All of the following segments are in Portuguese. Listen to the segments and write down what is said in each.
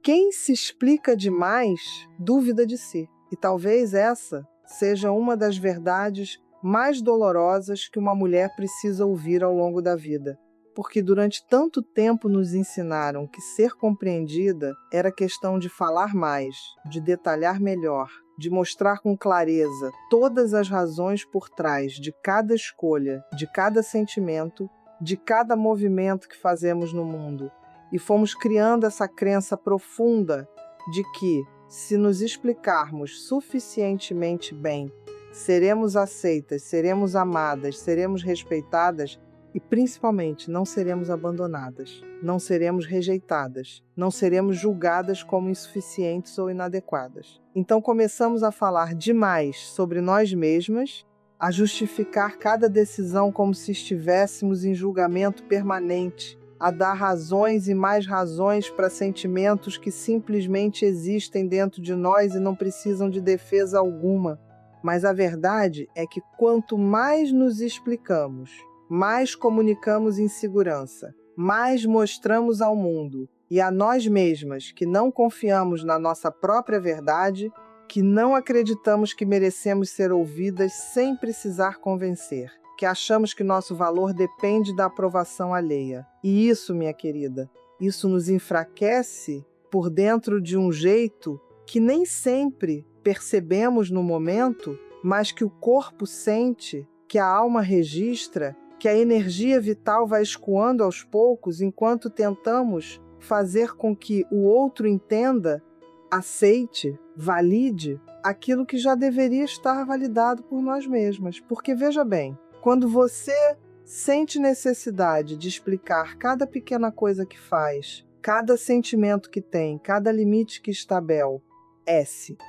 Quem se explica demais, duvida de si. E talvez essa seja uma das verdades mais dolorosas que uma mulher precisa ouvir ao longo da vida. Porque durante tanto tempo nos ensinaram que ser compreendida era questão de falar mais, de detalhar melhor, de mostrar com clareza todas as razões por trás de cada escolha, de cada sentimento, de cada movimento que fazemos no mundo. E fomos criando essa crença profunda de que, se nos explicarmos suficientemente bem, seremos aceitas, seremos amadas, seremos respeitadas e, principalmente, não seremos abandonadas, não seremos rejeitadas, não seremos julgadas como insuficientes ou inadequadas. Então começamos a falar demais sobre nós mesmas, a justificar cada decisão como se estivéssemos em julgamento permanente, a dar razões e mais razões para sentimentos que simplesmente existem dentro de nós e não precisam de defesa alguma. Mas a verdade é que quanto mais nos explicamos, mais comunicamos insegurança, mais mostramos ao mundo e a nós mesmas que não confiamos na nossa própria verdade, que não acreditamos que merecemos ser ouvidas sem precisar convencer, que achamos que nosso valor depende da aprovação alheia. E isso, minha querida, isso nos enfraquece por dentro de um jeito que nem sempre percebemos no momento, mas que o corpo sente, que a alma registra, que a energia vital vai escoando aos poucos enquanto tentamos fazer com que o outro entenda, aceite, valide aquilo que já deveria estar validado por nós mesmas. Porque veja bem, quando você sente necessidade de explicar cada pequena coisa que faz, cada sentimento que tem, cada limite que estabele,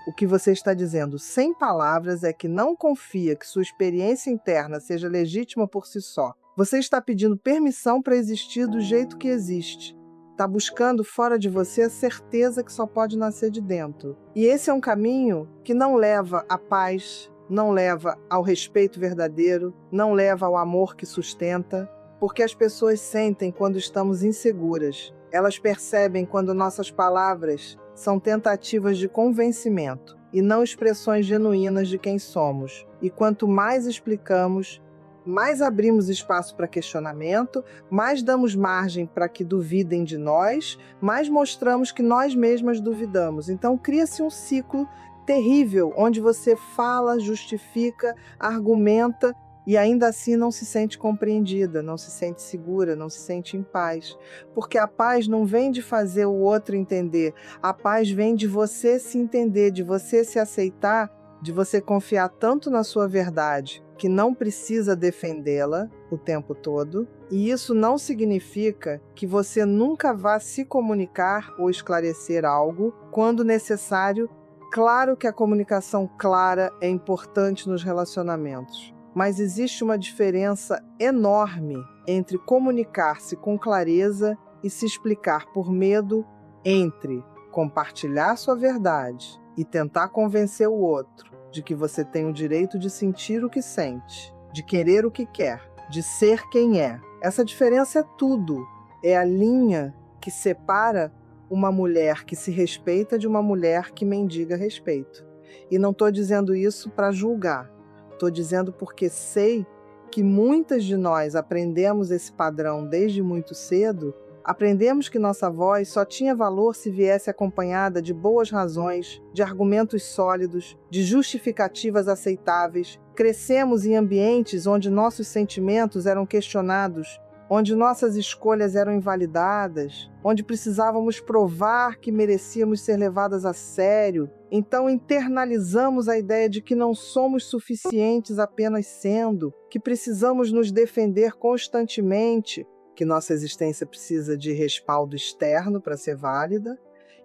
o que você está dizendo sem palavras é que não confia que sua experiência interna seja legítima por si só. Você está pedindo permissão para existir do jeito que existe. Está buscando fora de você a certeza que só pode nascer de dentro. E esse é um caminho que não leva à paz, não leva ao respeito verdadeiro, não leva ao amor que sustenta, porque as pessoas sentem quando estamos inseguras. Elas percebem quando nossas palavras são tentativas de convencimento e não expressões genuínas de quem somos. E quanto mais explicamos, mais abrimos espaço para questionamento, mais damos margem para que duvidem de nós, mais mostramos que nós mesmas duvidamos. Então cria-se um ciclo terrível, onde você fala, justifica, argumenta e ainda assim não se sente compreendida, não se sente segura, não se sente em paz. Porque a paz não vem de fazer o outro entender, a paz vem de você se entender, de você se aceitar, de você confiar tanto na sua verdade, que não precisa defendê-la o tempo todo. E isso não significa que você nunca vá se comunicar ou esclarecer algo quando necessário. Claro que a comunicação clara é importante nos relacionamentos, mas existe uma diferença enorme entre comunicar-se com clareza e se explicar por medo, entre compartilhar sua verdade e tentar convencer o outro de que você tem o direito de sentir o que sente, de querer o que quer, de ser quem é. Essa diferença é tudo. É a linha que separa uma mulher que se respeita de uma mulher que mendiga respeito. E não estou dizendo isso para julgar. Estou dizendo porque sei que muitas de nós aprendemos esse padrão desde muito cedo. Aprendemos que nossa voz só tinha valor se viesse acompanhada de boas razões, de argumentos sólidos, de justificativas aceitáveis. Crescemos em ambientes onde nossos sentimentos eram questionados, onde nossas escolhas eram invalidadas, onde precisávamos provar que merecíamos ser levadas a sério. Então internalizamos a ideia de que não somos suficientes apenas sendo, que precisamos nos defender constantemente, que nossa existência precisa de respaldo externo para ser válida,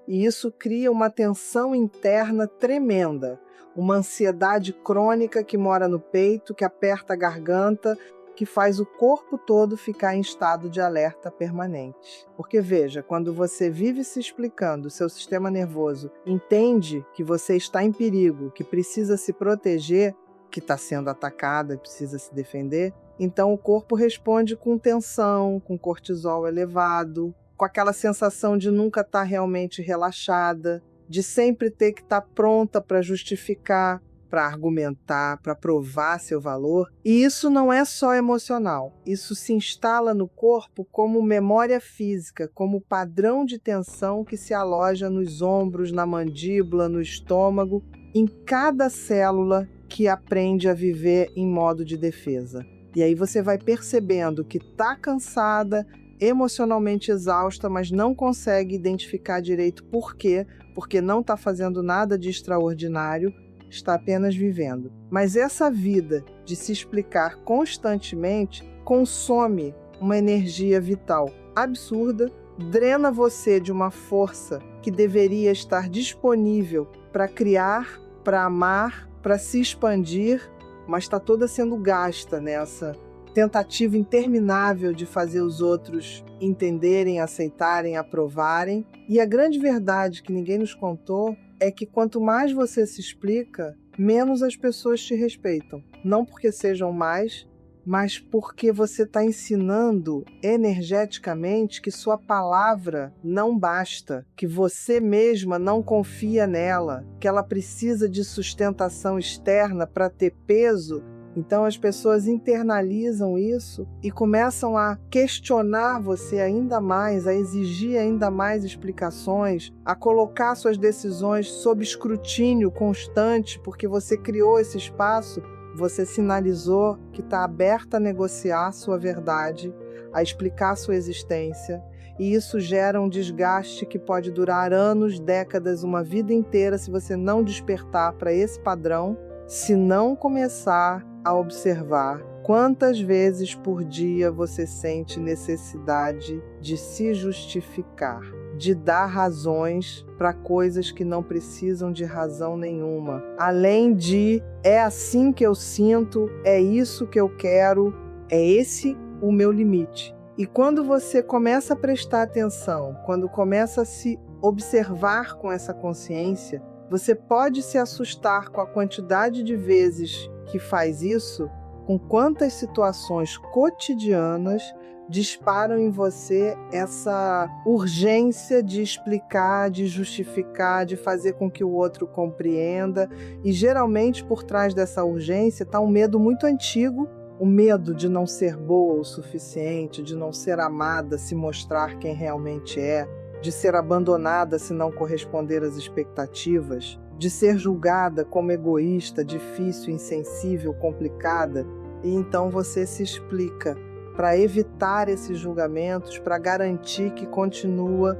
e isso cria uma tensão interna tremenda, uma ansiedade crônica que mora no peito, que aperta a garganta, que faz o corpo todo ficar em estado de alerta permanente. Porque veja, quando você vive se explicando, seu sistema nervoso entende que você está em perigo, que precisa se proteger, que está sendo atacada e precisa se defender, então o corpo responde com tensão, com cortisol elevado, com aquela sensação de nunca estar realmente relaxada, de sempre ter que estar pronta para justificar, para argumentar, para provar seu valor. E isso não é só emocional, isso se instala no corpo como memória física, como padrão de tensão que se aloja nos ombros, na mandíbula, no estômago, em cada célula que aprende a viver em modo de defesa. E aí você vai percebendo que está cansada, emocionalmente exausta, mas não consegue identificar direito por quê, porque não está fazendo nada de extraordinário, está apenas vivendo. Mas essa vida de se explicar constantemente consome uma energia vital absurda, drena você de uma força que deveria estar disponível para criar, para amar, para se expandir, mas está toda sendo gasta nessa tentativa interminável de fazer os outros entenderem, aceitarem, aprovarem. E a grande verdade que ninguém nos contou é que quanto mais você se explica, menos as pessoas te respeitam. Não porque sejam mais, mas porque você está ensinando energeticamente que sua palavra não basta, que você mesma não confia nela, que ela precisa de sustentação externa para ter peso. Então as pessoas internalizam isso e começam a questionar você ainda mais, a exigir ainda mais explicações, a colocar suas decisões sob escrutínio constante, porque você criou esse espaço, você sinalizou que está aberta a negociar sua verdade, a explicar sua existência, e isso gera um desgaste que pode durar anos, décadas, uma vida inteira se você não despertar para esse padrão, se não começar a observar quantas vezes por dia você sente necessidade de se justificar, de dar razões para coisas que não precisam de razão nenhuma. Além de, é assim que eu sinto, é isso que eu quero, é esse o meu limite. E quando você começa a prestar atenção, quando começa a se observar com essa consciência, você pode se assustar com a quantidade de vezes que faz isso, com quantas situações cotidianas disparam em você essa urgência de explicar, de justificar, de fazer com que o outro compreenda. E geralmente por trás dessa urgência está um medo muito antigo, o medo de não ser boa o suficiente, de não ser amada se mostrar quem realmente é, de ser abandonada se não corresponder às expectativas, de ser julgada como egoísta, difícil, insensível, complicada. E então você se explica para evitar esses julgamentos, para garantir que continua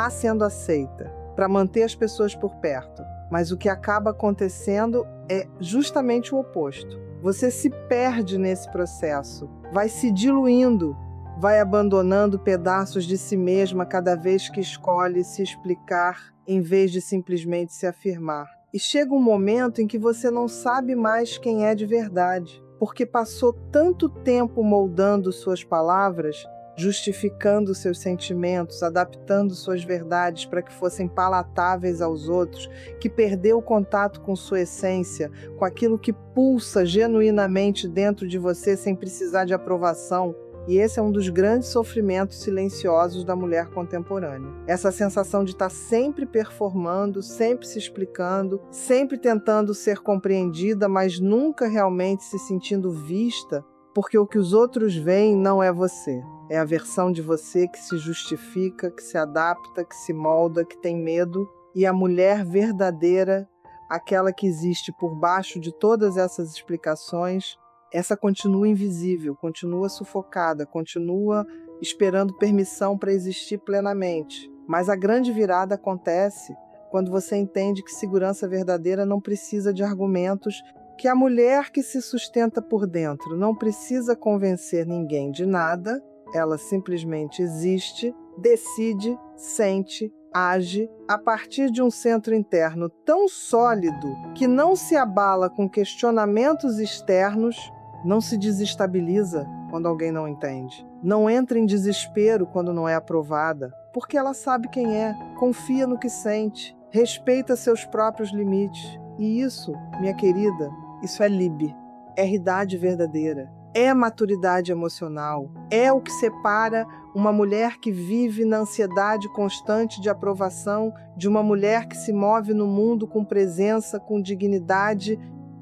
sendo aceita, para manter as pessoas por perto. Mas o que acaba acontecendo é justamente o oposto. Você se perde nesse processo, vai se diluindo, vai abandonando pedaços de si mesma cada vez que escolhe se explicar em vez de simplesmente se afirmar. E chega um momento em que você não sabe mais quem é de verdade, porque passou tanto tempo moldando suas palavras, justificando seus sentimentos, adaptando suas verdades para que fossem palatáveis aos outros, que perdeu o contato com sua essência, com aquilo que pulsa genuinamente dentro de você sem precisar de aprovação. E esse é um dos grandes sofrimentos silenciosos da mulher contemporânea. Essa sensação de estar sempre performando, sempre se explicando, sempre tentando ser compreendida, mas nunca realmente se sentindo vista, porque o que os outros veem não é você. É a versão de você que se justifica, que se adapta, que se molda, que tem medo. E a mulher verdadeira, aquela que existe por baixo de todas essas explicações, essa continua invisível, continua sufocada, continua esperando permissão para existir plenamente. Mas a grande virada acontece quando você entende que segurança verdadeira não precisa de argumentos, que a mulher que se sustenta por dentro não precisa convencer ninguém de nada, ela simplesmente existe, decide, sente, age a partir de um centro interno tão sólido que não se abala com questionamentos externos, não se desestabiliza quando alguém não entende, não entra em desespero quando não é aprovada, porque ela sabe quem é, confia no que sente, respeita seus próprios limites. E isso, minha querida, isso é lib, é realidade verdadeira, é maturidade emocional, é o que separa uma mulher que vive na ansiedade constante de aprovação de uma mulher que se move no mundo com presença, com dignidade,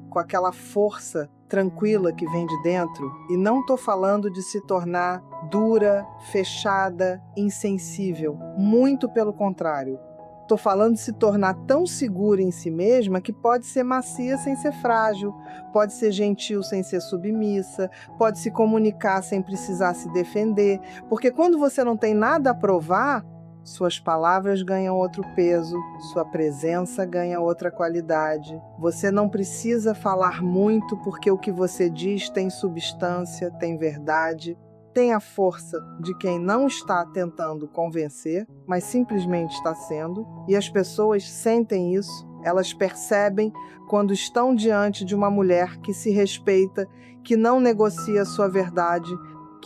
com aquela força tranquila que vem de dentro. E não estou falando de se tornar dura, fechada, insensível. Muito pelo contrário. Estou falando de se tornar tão segura em si mesma que pode ser macia sem ser frágil, pode ser gentil sem ser submissa, pode se comunicar sem precisar se defender. Porque quando você não tem nada a provar, suas palavras ganham outro peso, sua presença ganha outra qualidade. Você não precisa falar muito porque o que você diz tem substância, tem verdade, tem a força de quem não está tentando convencer, mas simplesmente está sendo. E as pessoas sentem isso, elas percebem quando estão diante de uma mulher que se respeita, que não negocia sua verdade,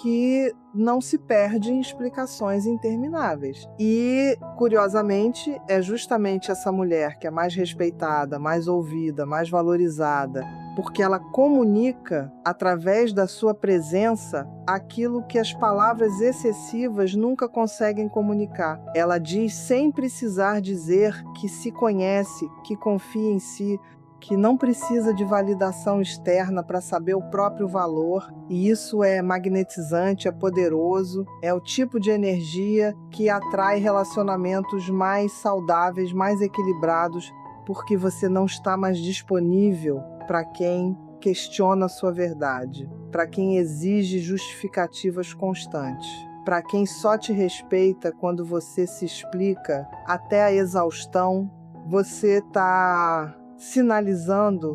que não se perde em explicações intermináveis. E, curiosamente, é justamente essa mulher que é mais respeitada, mais ouvida, mais valorizada, porque ela comunica, através da sua presença, aquilo que as palavras excessivas nunca conseguem comunicar. Ela diz sem precisar dizer que se conhece, que confia em si, que não precisa de validação externa para saber o próprio valor, e isso é magnetizante, é poderoso, é o tipo de energia que atrai relacionamentos mais saudáveis, mais equilibrados, porque você não está mais disponível para quem questiona a sua verdade, para quem exige justificativas constantes, para quem só te respeita quando você se explica até a exaustão. Você está sinalizando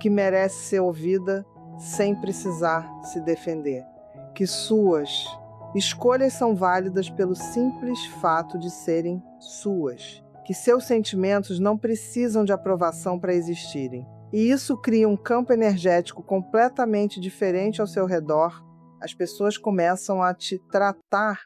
que merece ser ouvida sem precisar se defender, que suas escolhas são válidas pelo simples fato de serem suas, que seus sentimentos não precisam de aprovação para existirem. E isso cria um campo energético completamente diferente ao seu redor. As pessoas começam a te tratar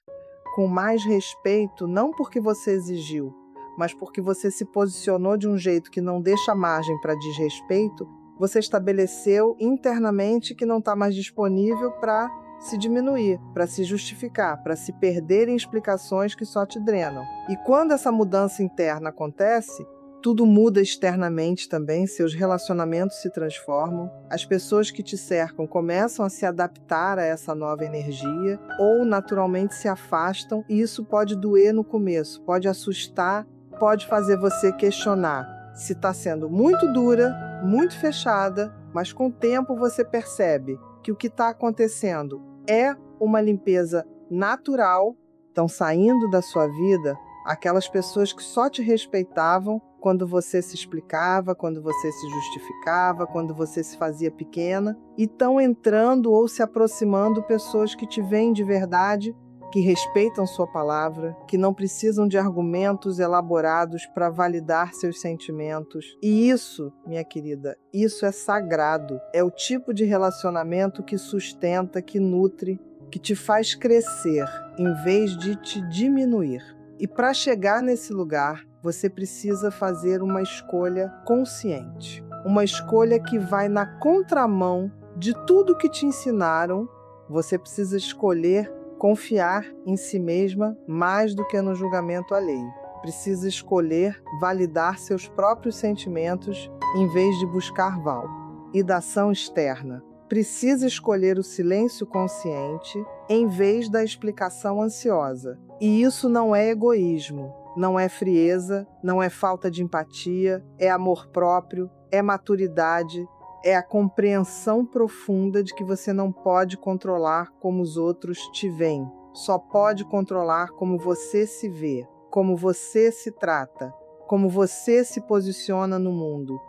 com mais respeito, não porque você exigiu, mas porque você se posicionou de um jeito que não deixa margem para desrespeito. Você estabeleceu internamente que não está mais disponível para se diminuir, para se justificar, para se perder em explicações que só te drenam. E quando essa mudança interna acontece, tudo muda externamente também, seus relacionamentos se transformam, as pessoas que te cercam começam a se adaptar a essa nova energia ou naturalmente se afastam, e isso pode doer no começo, pode assustar, pode fazer você questionar se está sendo muito dura, muito fechada, mas com o tempo você percebe que o que está acontecendo é uma limpeza natural. Estão saindo da sua vida aquelas pessoas que só te respeitavam quando você se explicava, quando você se justificava, quando você se fazia pequena, e estão entrando ou se aproximando pessoas que te veem de verdade, que respeitam sua palavra, que não precisam de argumentos elaborados para validar seus sentimentos. E isso, minha querida, isso é sagrado. É o tipo de relacionamento que sustenta, que nutre, que te faz crescer, em vez de te diminuir. E para chegar nesse lugar, você precisa fazer uma escolha consciente. Uma escolha que vai na contramão de tudo que te ensinaram. Você precisa escolher confiar em si mesma mais do que no julgamento alheio. Precisa escolher validar seus próprios sentimentos em vez de buscar val. E da ação externa. Precisa escolher o silêncio consciente em vez da explicação ansiosa. E isso não é egoísmo, não é frieza, não é falta de empatia, é amor próprio, é maturidade, é a compreensão profunda de que você não pode controlar como os outros te veem. Só pode controlar como você se vê, como você se trata, como você se posiciona no mundo.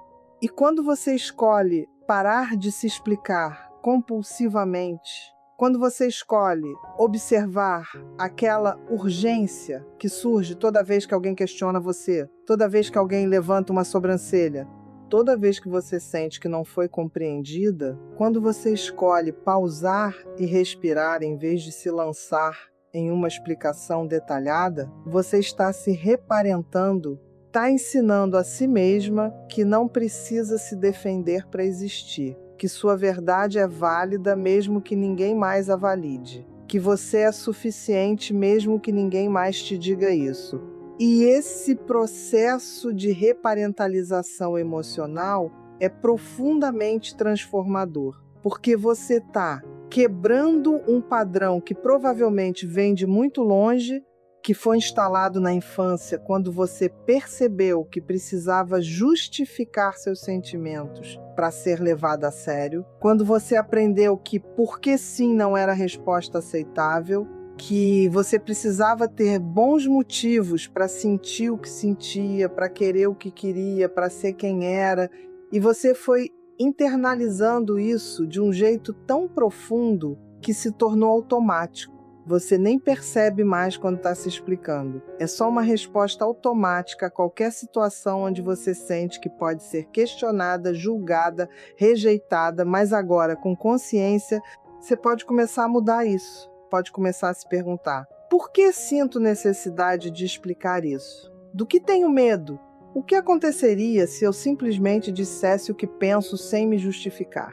E quando você escolhe parar de se explicar compulsivamente, quando você escolhe observar aquela urgência que surge toda vez que alguém questiona você, toda vez que alguém levanta uma sobrancelha, toda vez que você sente que não foi compreendida, quando você escolhe pausar e respirar em vez de se lançar em uma explicação detalhada, você está se reparentando, está ensinando a si mesma que não precisa se defender para existir, que sua verdade é válida mesmo que ninguém mais a valide, que você é suficiente mesmo que ninguém mais te diga isso. E esse processo de reparentalização emocional é profundamente transformador, porque você está quebrando um padrão que provavelmente vem de muito longe, que foi instalado na infância quando você percebeu que precisava justificar seus sentimentos para ser levado a sério, quando você aprendeu que porque sim não era resposta aceitável, que você precisava ter bons motivos para sentir o que sentia, para querer o que queria, para ser quem era, e você foi internalizando isso de um jeito tão profundo que se tornou automático. Você nem percebe mais quando está se explicando. É só uma resposta automática a qualquer situação onde você sente que pode ser questionada, julgada, rejeitada, mas agora, com consciência, você pode começar a mudar isso. Pode começar a se perguntar: por que sinto necessidade de explicar isso? Do que tenho medo? O que aconteceria se eu simplesmente dissesse o que penso sem me justificar?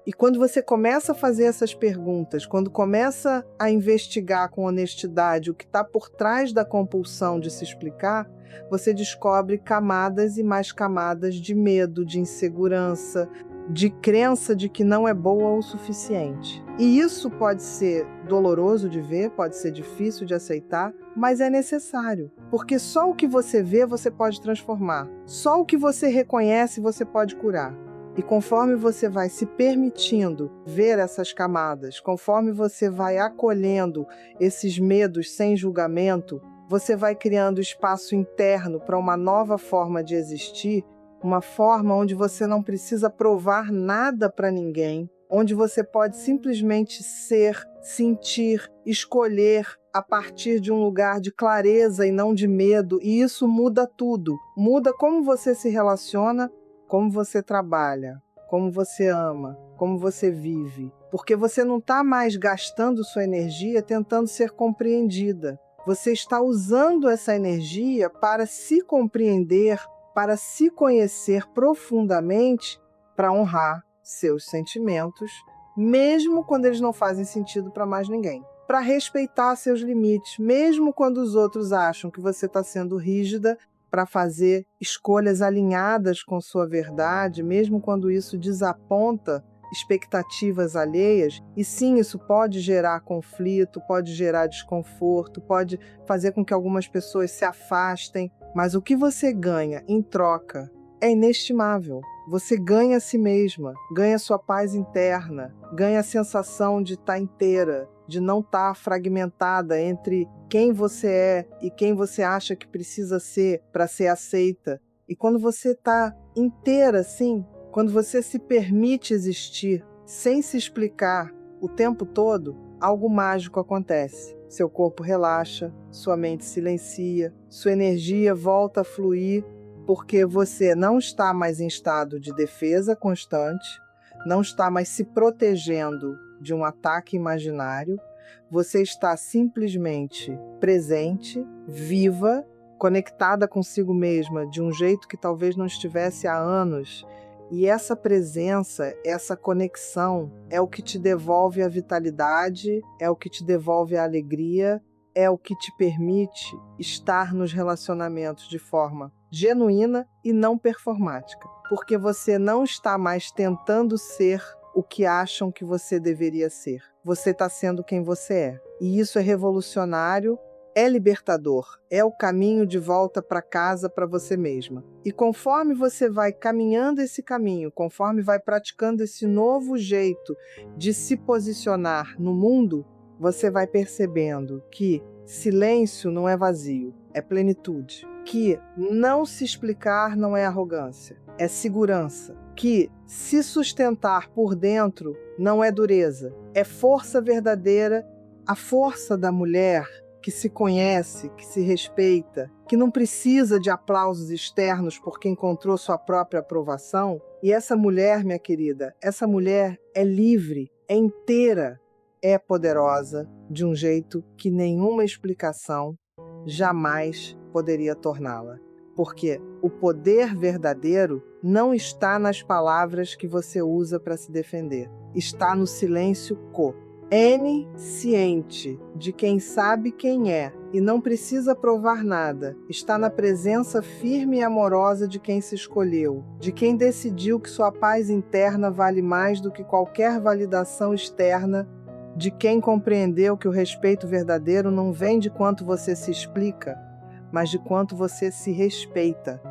E quando você começa a fazer essas perguntas, quando começa a investigar com honestidade o que está por trás da compulsão de se explicar, você descobre camadas e mais camadas de medo, de insegurança, de crença de que não é boa o suficiente. E isso pode ser doloroso de ver, pode ser difícil de aceitar, mas é necessário, porque só o que você vê você pode transformar, só o que você reconhece você pode curar. E conforme você vai se permitindo ver essas camadas, conforme você vai acolhendo esses medos sem julgamento, você vai criando espaço interno para uma nova forma de existir, uma forma onde você não precisa provar nada para ninguém, onde você pode simplesmente ser, sentir, escolher a partir de um lugar de clareza e não de medo, e isso muda tudo. Muda como você se relaciona, como você trabalha, como você ama, como você vive. Porque você não está mais gastando sua energia tentando ser compreendida. Você está usando essa energia para se compreender, para se conhecer profundamente, para honrar seus sentimentos, mesmo quando eles não fazem sentido para mais ninguém. Para respeitar seus limites, mesmo quando os outros acham que você está sendo rígida, para fazer escolhas alinhadas com sua verdade, mesmo quando isso desaponta expectativas alheias. E sim, isso pode gerar conflito, pode gerar desconforto, pode fazer com que algumas pessoas se afastem, mas o que você ganha em troca é inestimável. Você ganha a si mesma, ganha sua paz interna, ganha a sensação de estar inteira, de não estar fragmentada entre quem você é e quem você acha que precisa ser para ser aceita. E quando você está inteira assim, quando você se permite existir sem se explicar o tempo todo, algo mágico acontece. Seu corpo relaxa, sua mente silencia, sua energia volta a fluir, porque você não está mais em estado de defesa constante, não está mais se protegendo de um ataque imaginário, você está simplesmente presente, viva, conectada consigo mesma de um jeito que talvez não estivesse há anos. E essa presença, essa conexão é o que te devolve a vitalidade, é o que te devolve a alegria, é o que te permite estar nos relacionamentos de forma genuína e não performática. Porque você não está mais tentando ser o que acham que você deveria ser. Você está sendo quem você é. E isso é revolucionário, é libertador, é o caminho de volta para casa para você mesma. E conforme você vai caminhando esse caminho, conforme vai praticando esse novo jeito de se posicionar no mundo, você vai percebendo que silêncio não é vazio, é plenitude. Que não se explicar não é arrogância, é segurança. Que se sustentar por dentro não é dureza, é força verdadeira, a força da mulher que se conhece, que se respeita, que não precisa de aplausos externos porque encontrou sua própria aprovação. E essa mulher, minha querida, essa mulher é livre, é inteira, é poderosa de um jeito que nenhuma explicação jamais poderia torná-la. Porque o poder verdadeiro não está nas palavras que você usa para se defender. Está no silêncio ciente de quem sabe quem é e não precisa provar nada. Está na presença firme e amorosa de quem se escolheu, de quem decidiu que sua paz interna vale mais do que qualquer validação externa, de quem compreendeu que o respeito verdadeiro não vem de quanto você se explica, mas de quanto você se respeita.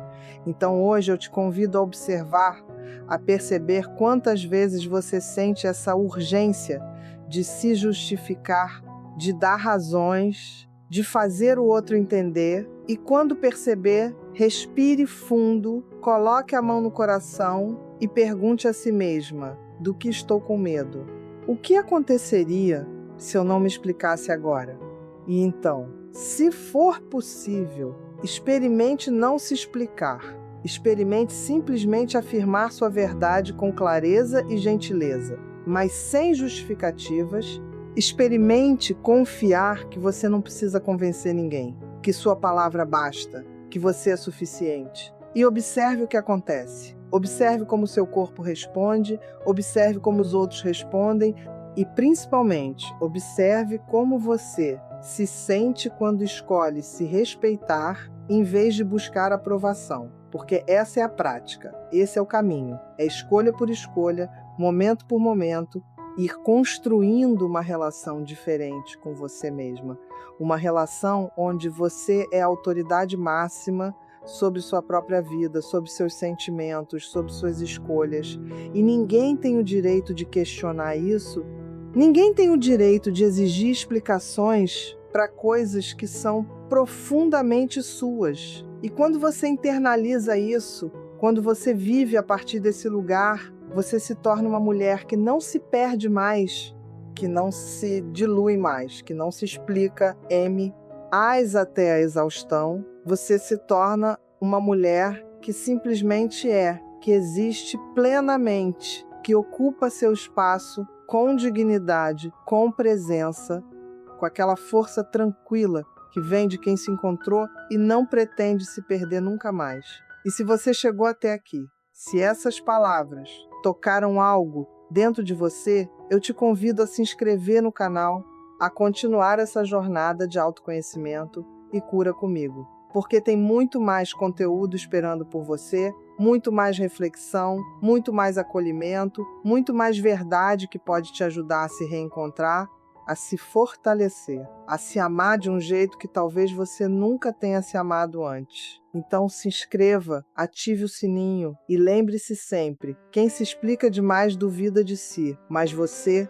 Então hoje eu te convido a observar, a perceber quantas vezes você sente essa urgência de se justificar, de dar razões, de fazer o outro entender, e quando perceber, respire fundo, coloque a mão no coração e pergunte a si mesma: do que estou com medo? O que aconteceria se eu não me explicasse agora? E então, se for possível, experimente não se explicar. Experimente simplesmente afirmar sua verdade com clareza e gentileza, mas sem justificativas. Experimente confiar que você não precisa convencer ninguém, que sua palavra basta, que você é suficiente. E observe o que acontece. Observe como seu corpo responde, observe como os outros respondem e, principalmente, observe como você se sente quando escolhe se respeitar em vez de buscar aprovação. Porque essa é a prática, esse é o caminho. É escolha por escolha, momento por momento, ir construindo uma relação diferente com você mesma. Uma relação onde você é a autoridade máxima sobre sua própria vida, sobre seus sentimentos, sobre suas escolhas. E ninguém tem o direito de questionar isso. Ninguém tem o direito de exigir explicações para coisas que são profundamente suas. E quando você internaliza isso, quando você vive a partir desse lugar, você se torna uma mulher que não se perde mais, que não se dilui mais, que não se explica até a exaustão. Você se torna uma mulher que simplesmente é, que existe plenamente, que ocupa seu espaço com dignidade, com presença, com aquela força tranquila que vem de quem se encontrou e não pretende se perder nunca mais. E se você chegou até aqui, se essas palavras tocaram algo dentro de você, eu te convido a se inscrever no canal, a continuar essa jornada de autoconhecimento e cura comigo. Porque tem muito mais conteúdo esperando por você, muito mais reflexão, muito mais acolhimento, muito mais verdade que pode te ajudar a se reencontrar, a se fortalecer, a se amar de um jeito que talvez você nunca tenha se amado antes. Então se inscreva, ative o sininho e lembre-se sempre, quem se explica demais duvida de si, mas você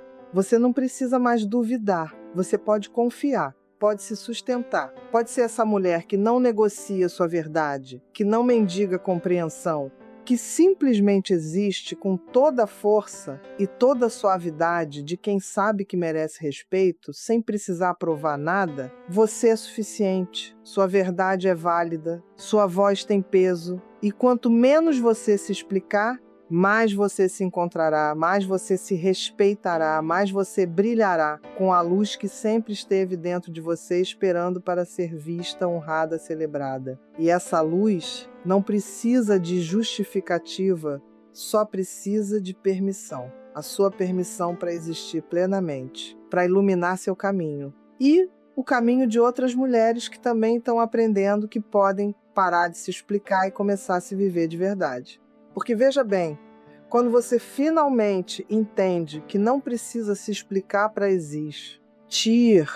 não precisa mais duvidar, você pode confiar, pode se sustentar, pode ser essa mulher que não negocia sua verdade, que não mendiga compreensão, que simplesmente existe com toda a força e toda a suavidade de quem sabe que merece respeito, sem precisar provar nada. Você é suficiente, sua verdade é válida, sua voz tem peso, e quanto menos você se explicar, mais você se encontrará, mais você se respeitará, mais você brilhará com a luz que sempre esteve dentro de você, esperando para ser vista, honrada, celebrada. E essa luz não precisa de justificativa, só precisa de permissão. A sua permissão para existir plenamente, para iluminar seu caminho. E o caminho de outras mulheres que também estão aprendendo que podem parar de se explicar e começar a se viver de verdade. Porque veja bem, quando você finalmente entende que não precisa se explicar para existir,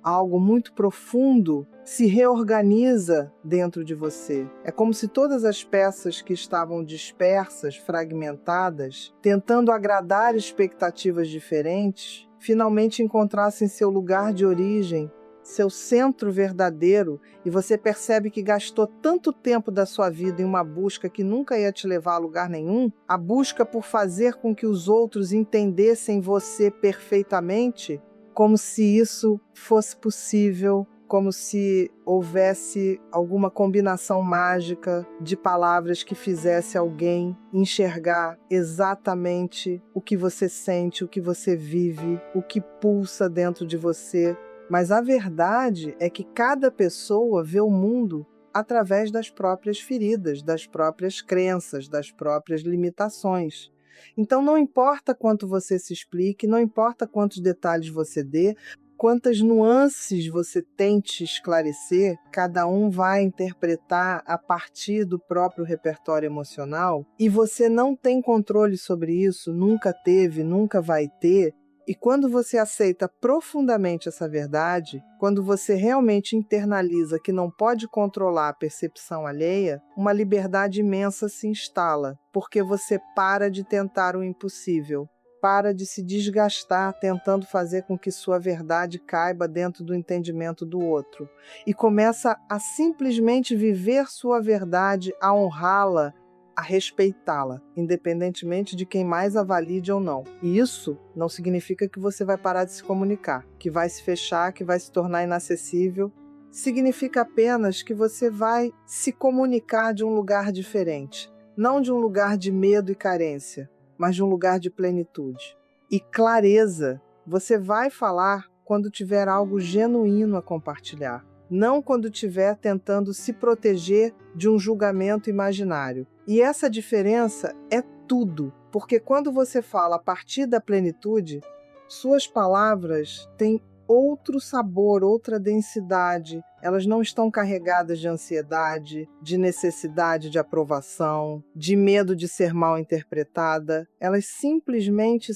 algo muito profundo se reorganiza dentro de você. É como se todas as peças que estavam dispersas, fragmentadas, tentando agradar expectativas diferentes, finalmente encontrassem seu lugar de origem, seu centro verdadeiro, e você percebe que gastou tanto tempo da sua vida em uma busca que nunca ia te levar a lugar nenhum, a busca por fazer com que os outros entendessem você perfeitamente, como se isso fosse possível, como se houvesse alguma combinação mágica de palavras que fizesse alguém enxergar exatamente o que você sente, o que você vive, o que pulsa dentro de você. Mas a verdade é que cada pessoa vê o mundo através das próprias feridas, das próprias crenças, das próprias limitações. Então não importa quanto você se explique, não importa quantos detalhes você dê, quantas nuances você tente esclarecer, cada um vai interpretar a partir do próprio repertório emocional, e você não tem controle sobre isso, nunca teve, nunca vai ter. E quando você aceita profundamente essa verdade, quando você realmente internaliza que não pode controlar a percepção alheia, uma liberdade imensa se instala, porque você para de tentar o impossível. Para de se desgastar tentando fazer com que sua verdade caiba dentro do entendimento do outro. E começa a simplesmente viver sua verdade, a honrá-la, a respeitá-la, independentemente de quem mais a valide ou não. E isso não significa que você vai parar de se comunicar, que vai se fechar, que vai se tornar inacessível. Significa apenas que você vai se comunicar de um lugar diferente, não de um lugar de medo e carência, mas de um lugar de plenitude. E clareza, você vai falar quando tiver algo genuíno a compartilhar, não quando estiver tentando se proteger de um julgamento imaginário. E essa diferença é tudo, porque quando você fala a partir da plenitude, suas palavras têm outro sabor, outra densidade. Elas não estão carregadas de ansiedade, de necessidade de aprovação, de medo de ser mal interpretada. Elas simplesmente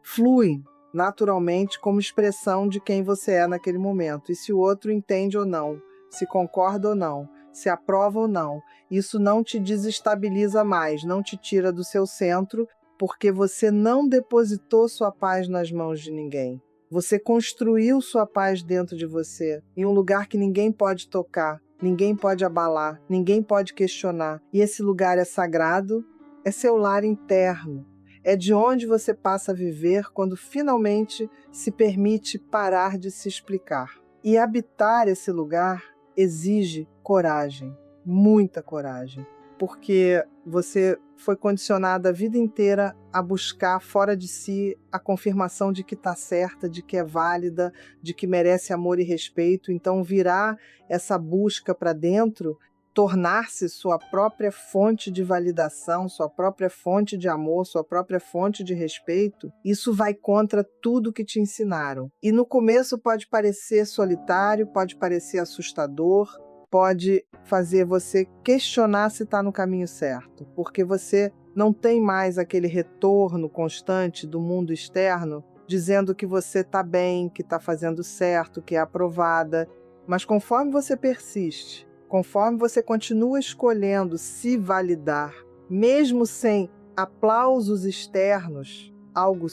fluem naturalmente como expressão de quem você é naquele momento. E se o outro entende ou não, se concorda ou não, se aprova ou não, isso não te desestabiliza mais, não te tira do seu centro, porque você não depositou sua paz nas mãos de ninguém. Você construiu sua paz dentro de você, em um lugar que ninguém pode tocar, ninguém pode abalar, ninguém pode questionar. E esse lugar é sagrado, é seu lar interno. É de onde você passa a viver quando finalmente se permite parar de se explicar. E habitar esse lugar exige coragem, muita coragem, porque você foi condicionado a vida inteira a buscar fora de si a confirmação de que está certa, de que é válida, de que merece amor e respeito. Então virar essa busca para dentro, tornar-se sua própria fonte de validação, sua própria fonte de amor, sua própria fonte de respeito, isso vai contra tudo que te ensinaram. E no começo pode parecer solitário, pode parecer assustador, pode fazer você questionar se está no caminho certo, porque você não tem mais aquele retorno constante do mundo externo dizendo que você está bem, que está fazendo certo, que é aprovada. Mas conforme você persiste, conforme você continua escolhendo se validar, mesmo sem aplausos externos, algo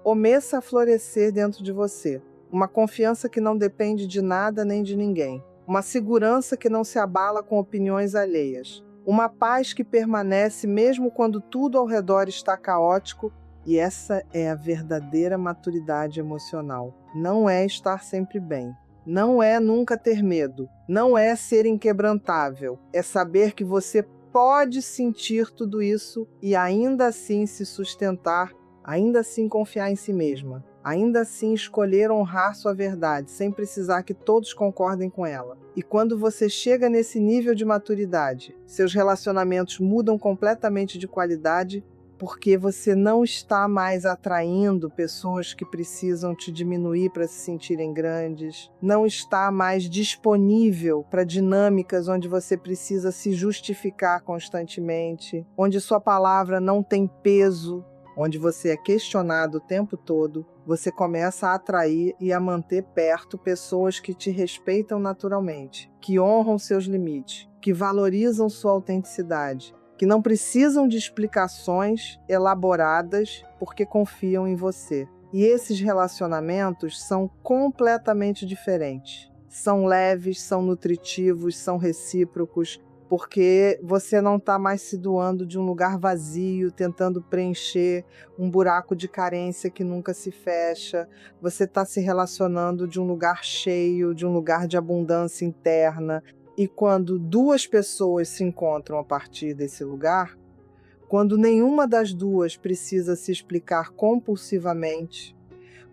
começa a florescer dentro de você. Uma confiança que não depende de nada nem de ninguém. Uma segurança que não se abala com opiniões alheias. Uma paz que permanece mesmo quando tudo ao redor está caótico. E essa é a verdadeira maturidade emocional. Não é estar sempre bem. Não é nunca ter medo. Não é ser inquebrantável. É saber que você pode sentir tudo isso e ainda assim se sustentar, ainda assim confiar em si mesma. Ainda assim escolher honrar sua verdade, sem precisar que todos concordem com ela. E quando você chega nesse nível de maturidade, seus relacionamentos mudam completamente de qualidade, porque você não está mais atraindo pessoas que precisam te diminuir para se sentirem grandes, não está mais disponível para dinâmicas onde você precisa se justificar constantemente, onde sua palavra não tem peso, onde você é questionado o tempo todo. Você começa a atrair e a manter perto pessoas que te respeitam naturalmente, que honram seus limites, que valorizam sua autenticidade, que não precisam de explicações elaboradas porque confiam em você. E esses relacionamentos são completamente diferentes. São leves, são nutritivos, são recíprocos, porque você não está mais se doando de um lugar vazio, tentando preencher um buraco de carência que nunca se fecha. Você está se relacionando de um lugar cheio, de um lugar de abundância interna. E quando duas pessoas se encontram a partir desse lugar, quando nenhuma das duas precisa se explicar compulsivamente,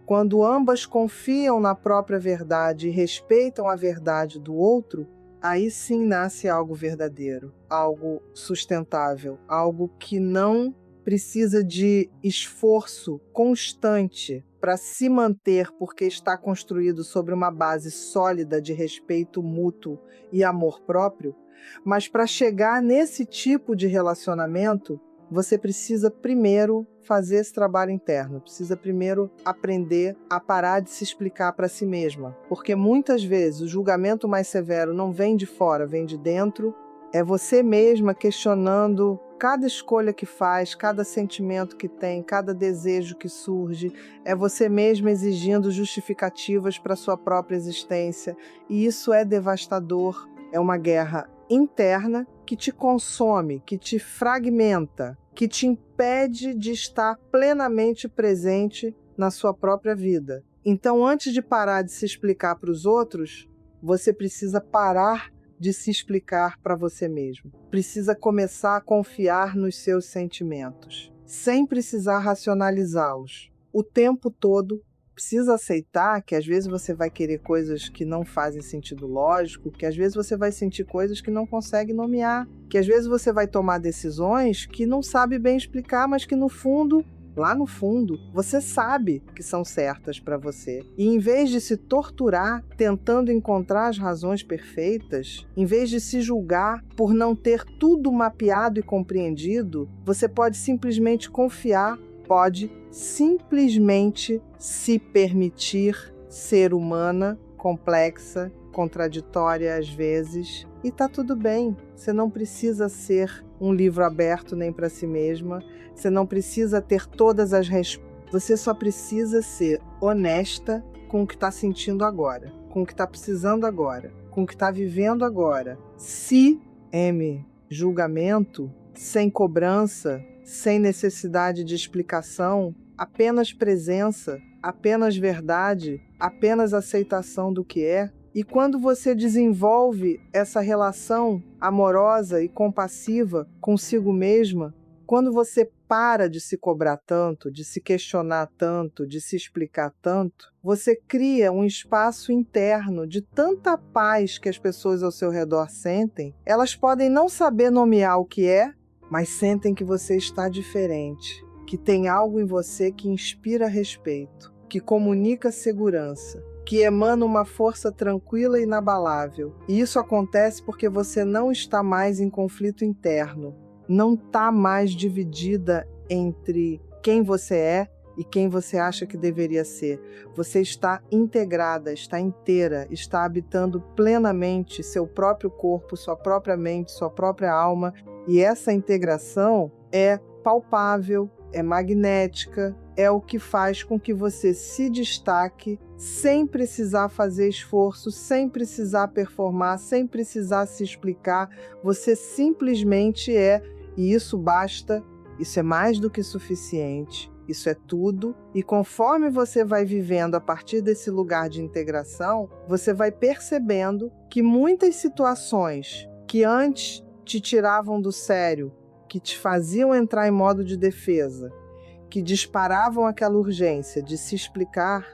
quando ambas confiam na própria verdade e respeitam a verdade do outro, aí sim nasce algo verdadeiro, algo sustentável, algo que não precisa de esforço constante para se manter, porque está construído sobre uma base sólida de respeito mútuo e amor próprio, mas para chegar nesse tipo de relacionamento, você precisa primeiro fazer esse trabalho interno, precisa primeiro aprender a parar de se explicar para si mesma, porque muitas vezes o julgamento mais severo não vem de fora, vem de dentro, é você mesma questionando cada escolha que faz, cada sentimento que tem, cada desejo que surge, é você mesma exigindo justificativas para sua própria existência, e isso é devastador, é uma guerra interna que te consome, que te fragmenta, que te impede de estar plenamente presente na sua própria vida. Então, antes de parar de se explicar para os outros, você precisa parar de se explicar para você mesmo. Precisa começar a confiar nos seus sentimentos, sem precisar racionalizá-los. O tempo todo, precisa aceitar que às vezes você vai querer coisas que não fazem sentido lógico, que às vezes você vai sentir coisas que não consegue nomear, que às vezes você vai tomar decisões que não sabe bem explicar, mas que no fundo, lá no fundo, você sabe que são certas para você. E em vez de se torturar tentando encontrar as razões perfeitas, em vez de se julgar por não ter tudo mapeado e compreendido, você pode simplesmente confiar, pode simplesmente se permitir ser humana, complexa, contraditória às vezes, e tá tudo bem. Você não precisa ser um livro aberto nem para si mesma, você não precisa ter todas as respostas, você só precisa ser honesta com o que está sentindo agora, com o que está precisando agora, com o que está vivendo agora. Se julgamento, sem cobrança, sem necessidade de explicação, apenas presença, apenas verdade, apenas aceitação do que é. E quando você desenvolve essa relação amorosa e compassiva consigo mesma, quando você para de se cobrar tanto, de se questionar tanto, de se explicar tanto, você cria um espaço interno de tanta paz que as pessoas ao seu redor sentem. Elas podem não saber nomear o que é, mas sentem que você está diferente, que tem algo em você que inspira respeito, que comunica segurança, que emana uma força tranquila e inabalável. E isso acontece porque você não está mais em conflito interno, não está mais dividida entre quem você é e quem você acha que deveria ser. Você está integrada, está inteira, está habitando plenamente seu próprio corpo, sua própria mente, sua própria alma. E essa integração é palpável, é magnética, é o que faz com que você se destaque sem precisar fazer esforço, sem precisar performar, sem precisar se explicar. Você simplesmente é, e isso basta, isso é mais do que suficiente, isso é tudo. E conforme você vai vivendo a partir desse lugar de integração, você vai percebendo que muitas situações que antes te tiravam do sério, que te faziam entrar em modo de defesa, que disparavam aquela urgência de se explicar,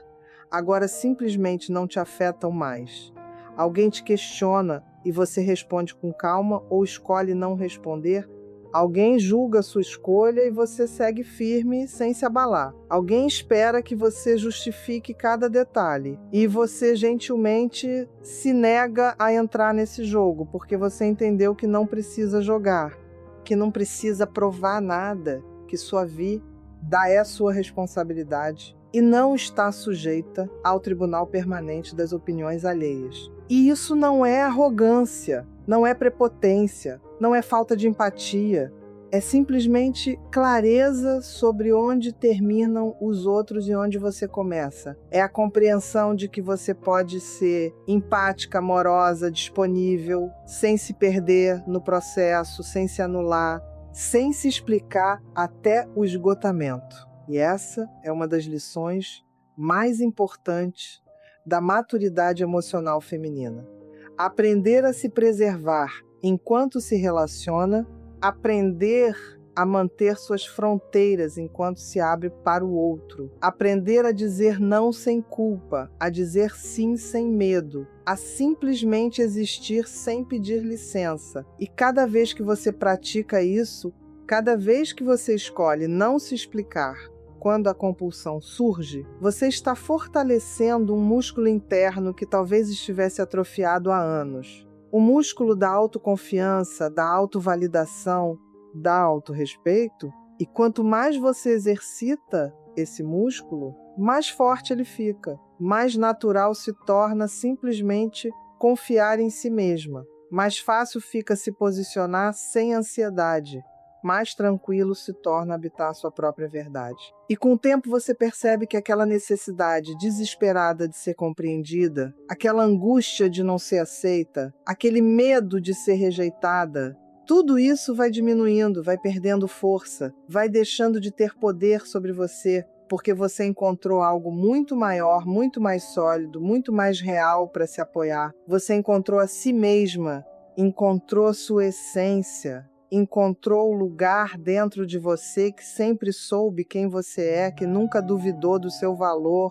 agora simplesmente não te afetam mais. Alguém te questiona e você responde com calma ou escolhe não responder. Alguém julga a sua escolha e você segue firme sem se abalar. Alguém espera que você justifique cada detalhe e você gentilmente se nega a entrar nesse jogo porque você entendeu que não precisa jogar, que não precisa provar nada, que sua vida é sua responsabilidade e não está sujeita ao tribunal permanente das opiniões alheias. E isso não é arrogância, não é prepotência, não é falta de empatia, é simplesmente clareza sobre onde terminam os outros e onde você começa. É a compreensão de que você pode ser empática, amorosa, disponível, sem se perder no processo, sem se anular, sem se explicar até o esgotamento. E essa é uma das lições mais importantes da maturidade emocional feminina. Aprender a se preservar enquanto se relaciona, aprender a manter suas fronteiras enquanto se abre para o outro, aprender a dizer não sem culpa, a dizer sim sem medo, a simplesmente existir sem pedir licença. E cada vez que você pratica isso, cada vez que você escolhe não se explicar, quando a compulsão surge, você está fortalecendo um músculo interno que talvez estivesse atrofiado há anos. O músculo da autoconfiança, da autovalidação, da autorrespeito. E quanto mais você exercita esse músculo, mais forte ele fica. Mais natural se torna simplesmente confiar em si mesma. Mais fácil fica se posicionar sem ansiedade. Mais tranquilo se torna habitar sua própria verdade. E com o tempo você percebe que aquela necessidade desesperada de ser compreendida, aquela angústia de não ser aceita, aquele medo de ser rejeitada, tudo isso vai diminuindo, vai perdendo força, vai deixando de ter poder sobre você, porque você encontrou algo muito maior, muito mais sólido, muito mais real para se apoiar. Você encontrou a si mesma, encontrou sua essência, encontrou o lugar dentro de você que sempre soube quem você é, que nunca duvidou do seu valor,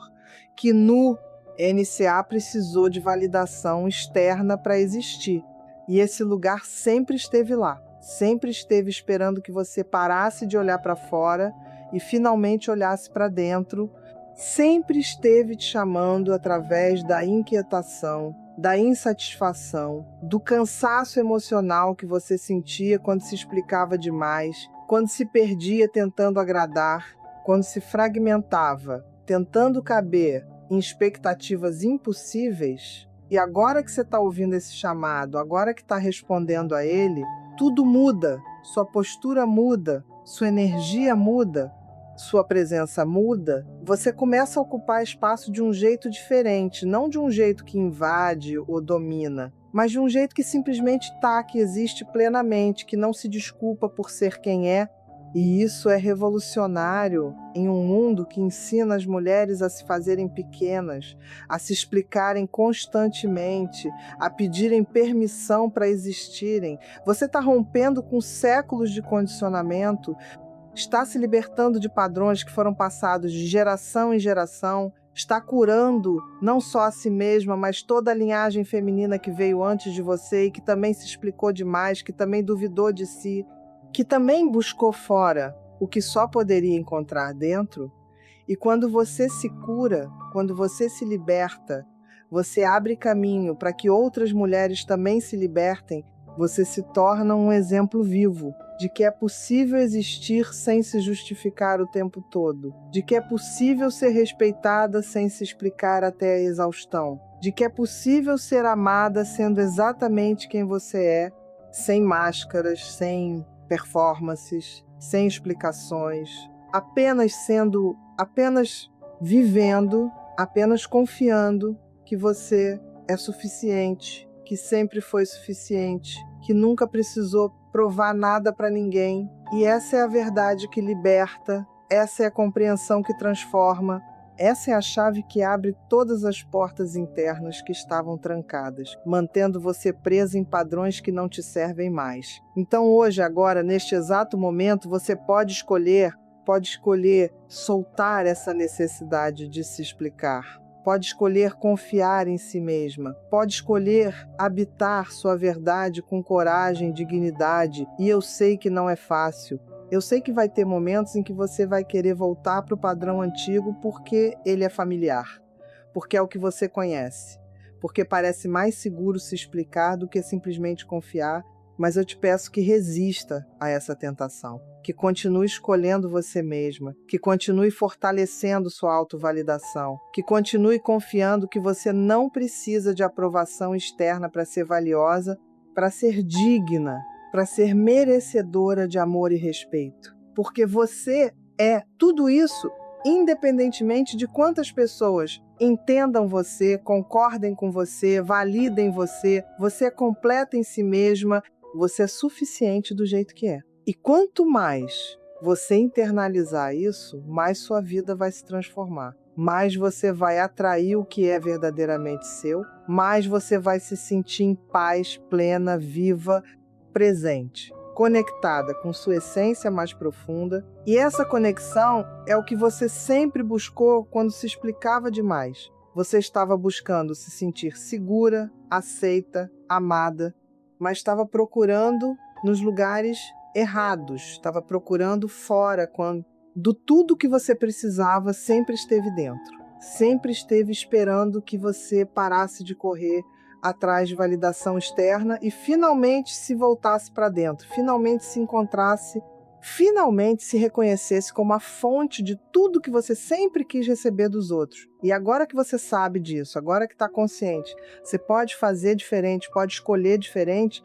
que no NCA precisou de validação externa para existir. E esse lugar sempre esteve lá, sempre esteve esperando que você parasse de olhar para fora e finalmente olhasse para dentro, sempre esteve te chamando através da inquietação, da insatisfação, do cansaço emocional que você sentia quando se explicava demais, quando se perdia tentando agradar, quando se fragmentava, tentando caber em expectativas impossíveis. E agora que você está ouvindo esse chamado, agora que está respondendo a ele, tudo muda, sua postura muda, sua energia muda, sua presença muda, você começa a ocupar espaço de um jeito diferente, não de um jeito que invade ou domina, mas de um jeito que simplesmente está, que existe plenamente, que não se desculpa por ser quem é. E isso é revolucionário em um mundo que ensina as mulheres a se fazerem pequenas, a se explicarem constantemente, a pedirem permissão para existirem. Você está rompendo com séculos de condicionamento, está se libertando de padrões que foram passados de geração em geração, está curando não só a si mesma, mas toda a linhagem feminina que veio antes de você e que também se explicou demais, que também duvidou de si, que também buscou fora o que só poderia encontrar dentro. E quando você se cura, quando você se liberta, você abre caminho para que outras mulheres também se libertem, você se torna um exemplo vivo de que é possível existir sem se justificar o tempo todo, de que é possível ser respeitada sem se explicar até a exaustão, de que é possível ser amada sendo exatamente quem você é, sem máscaras, sem performances, sem explicações, apenas vivendo, apenas confiando que você é suficiente, que sempre foi suficiente, que nunca precisou provar nada para ninguém. E essa é a verdade que liberta, essa é a compreensão que transforma, essa é a chave que abre todas as portas internas que estavam trancadas, mantendo você presa em padrões que não te servem mais. Então hoje, agora, neste exato momento, você pode escolher soltar essa necessidade de se explicar. Pode escolher confiar em si mesma, pode escolher habitar sua verdade com coragem, dignidade, e eu sei que não é fácil. Eu sei que vai ter momentos em que você vai querer voltar para o padrão antigo porque ele é familiar, porque é o que você conhece, porque parece mais seguro se explicar do que simplesmente confiar, mas eu te peço que resista a essa tentação, que continue escolhendo você mesma, que continue fortalecendo sua autovalidação, que continue confiando que você não precisa de aprovação externa para ser valiosa, para ser digna, para ser merecedora de amor e respeito. Porque você é tudo isso, independentemente de quantas pessoas entendam você, concordem com você, validem você. Você é completa em si mesma, você é suficiente do jeito que é. E quanto mais você internalizar isso, mais sua vida vai se transformar. Mais você vai atrair o que é verdadeiramente seu, mais você vai se sentir em paz, plena, viva, presente. conectada com sua essência mais profunda, e essa conexão é o que você sempre buscou quando se explicava demais. Você estava buscando se sentir segura, aceita, amada, mas estava procurando nos lugares errados, estava procurando fora, quando tudo que você precisava sempre esteve dentro, sempre esteve esperando que você parasse de correr atrás de validação externa e finalmente se voltasse para dentro, finalmente se encontrasse, finalmente se reconhecesse como a fonte de tudo que você sempre quis receber dos outros. E agora que você sabe disso, agora que está consciente, você pode fazer diferente, pode escolher diferente,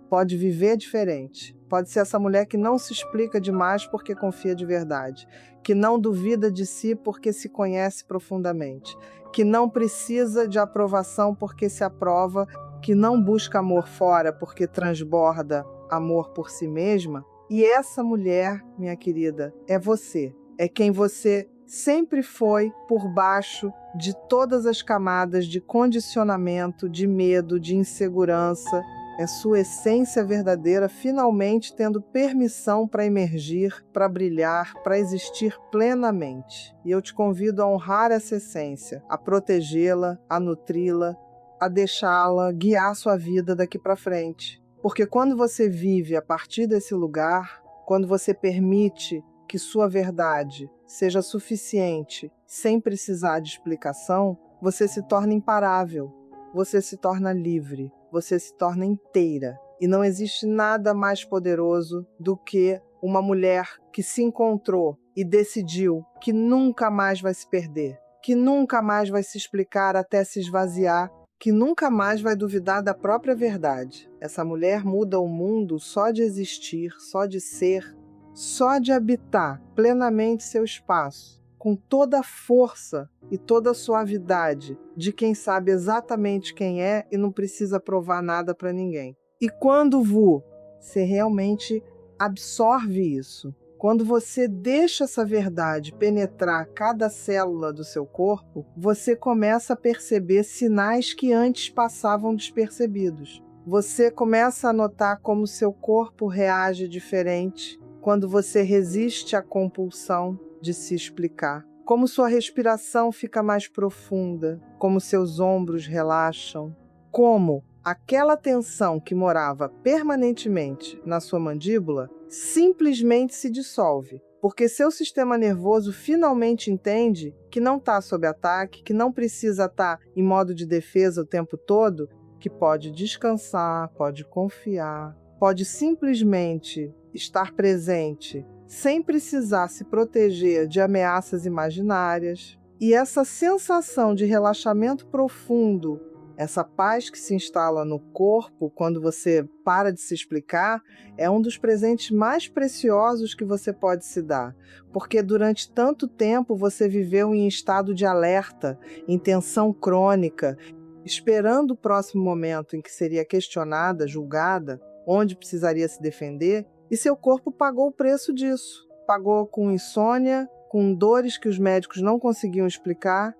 pode viver diferente. Pode ser essa mulher que não se explica demais porque confia de verdade, que não duvida de si porque se conhece profundamente, que não precisa de aprovação porque se aprova, que não busca amor fora porque transborda amor por si mesma. E essa mulher, minha querida, é você. É quem você sempre foi por baixo de todas as camadas de condicionamento, de medo, de insegurança. É sua essência verdadeira finalmente tendo permissão para emergir, para brilhar, para existir plenamente. E eu te convido a honrar essa essência, a protegê-la, a nutri-la, a deixá-la guiar sua vida daqui para frente. Porque quando você vive a partir desse lugar, quando você permite que sua verdade seja suficiente, sem precisar de explicação, você se torna imparável, você se torna livre. Você se torna inteira. E não existe nada mais poderoso do que uma mulher que se encontrou e decidiu que nunca mais vai se perder, que nunca mais vai se explicar até se esvaziar, que nunca mais vai duvidar da própria verdade. Essa mulher muda o mundo só de existir, só de ser, só de habitar plenamente seu espaço, com toda a força e toda a suavidade de quem sabe exatamente quem é e não precisa provar nada para ninguém. E quando você realmente absorve isso, quando você deixa essa verdade penetrar cada célula do seu corpo, você começa a perceber sinais que antes passavam despercebidos. Você começa a notar como seu corpo reage diferente quando você resiste à compulsão de se explicar, como sua respiração fica mais profunda, como seus ombros relaxam, como aquela tensão que morava permanentemente na sua mandíbula simplesmente se dissolve, porque seu sistema nervoso finalmente entende que não está sob ataque, que não precisa estar em modo de defesa o tempo todo, que pode descansar, pode confiar, pode simplesmente estar presente sem precisar se proteger de ameaças imaginárias. E essa sensação de relaxamento profundo, essa paz que se instala no corpo quando você para de se explicar, é um dos presentes mais preciosos que você pode se dar. Porque durante tanto tempo você viveu em estado de alerta, em tensão crônica, esperando o próximo momento em que seria questionada, julgada, onde precisaria se defender, e seu corpo pagou o preço disso. Pagou com insônia, com dores que os médicos não conseguiam explicar,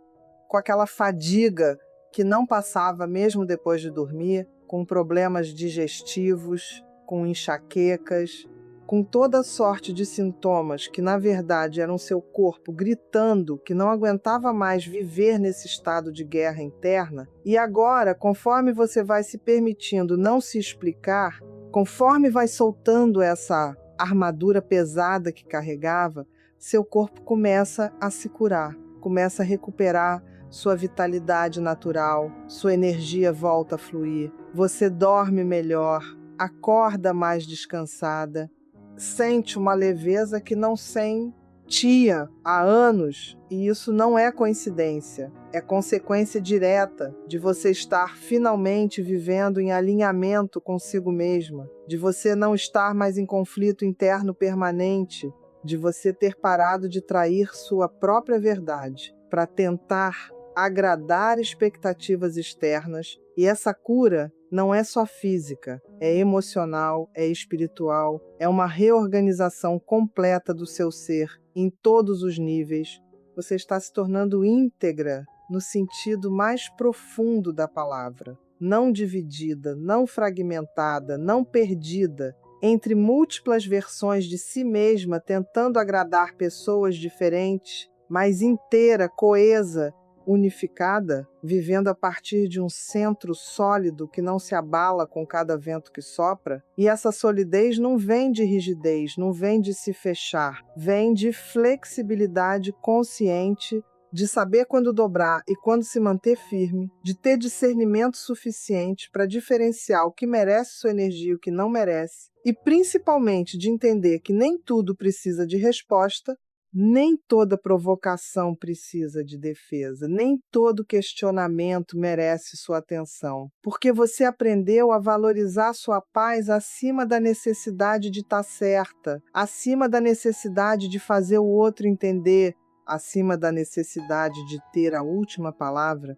com aquela fadiga que não passava mesmo depois de dormir, com problemas digestivos, com enxaquecas, com toda sorte de sintomas que na verdade eram seu corpo gritando que não aguentava mais viver nesse estado de guerra interna. E agora, conforme você vai se permitindo não se explicar, conforme vai soltando essa armadura pesada que carregava, seu corpo começa a se curar, começa a recuperar sua vitalidade natural, sua energia volta a fluir, você dorme melhor, acorda mais descansada, sente uma leveza que não sentia há anos, e isso não é coincidência, é consequência direta de você estar finalmente vivendo em alinhamento consigo mesma, de você não estar mais em conflito interno permanente, de você ter parado de trair sua própria verdade para tentar agradar expectativas externas. E essa cura não é só física, é emocional, é espiritual, é uma reorganização completa do seu ser em todos os níveis. Você está se tornando íntegra no sentido mais profundo da palavra, não dividida, não fragmentada, não perdida, entre múltiplas versões de si mesma, tentando agradar pessoas diferentes, mas inteira, coesa, unificada, vivendo a partir de um centro sólido que não se abala com cada vento que sopra. E essa solidez não vem de rigidez, não vem de se fechar, vem de flexibilidade consciente, de saber quando dobrar e quando se manter firme, de ter discernimento suficiente para diferenciar o que merece sua energia e o que não merece, e principalmente de entender que nem tudo precisa de resposta, nem toda provocação precisa de defesa, nem todo questionamento merece sua atenção, porque você aprendeu a valorizar sua paz acima da necessidade de estar certa, acima da necessidade de fazer o outro entender, acima da necessidade de ter a última palavra.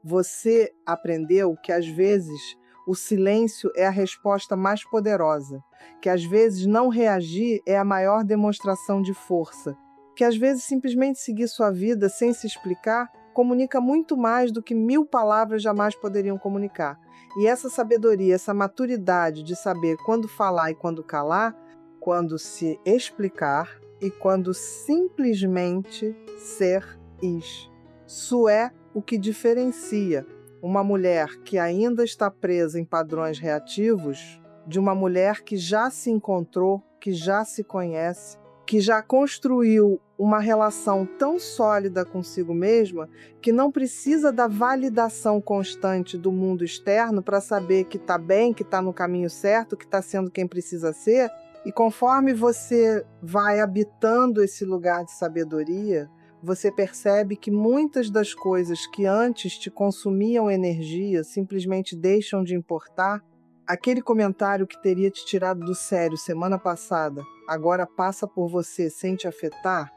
Você aprendeu que às vezes o silêncio é a resposta mais poderosa, que às vezes não reagir é a maior demonstração de força, que às vezes simplesmente seguir sua vida sem se explicar comunica muito mais do que 1000 palavras jamais poderiam comunicar. E essa sabedoria, essa maturidade de saber quando falar e quando calar, quando se explicar e quando simplesmente ser isso é o que diferencia uma mulher que ainda está presa em padrões reativos de uma mulher que já se encontrou, que já se conhece, que já construiu uma relação tão sólida consigo mesma que não precisa da validação constante do mundo externo para saber que está bem, que está no caminho certo, que está sendo quem precisa ser. E conforme você vai habitando esse lugar de sabedoria, você percebe que muitas das coisas que antes te consumiam energia simplesmente deixam de importar. Aquele comentário que teria te tirado do sério semana passada, agora passa por você sem te afetar.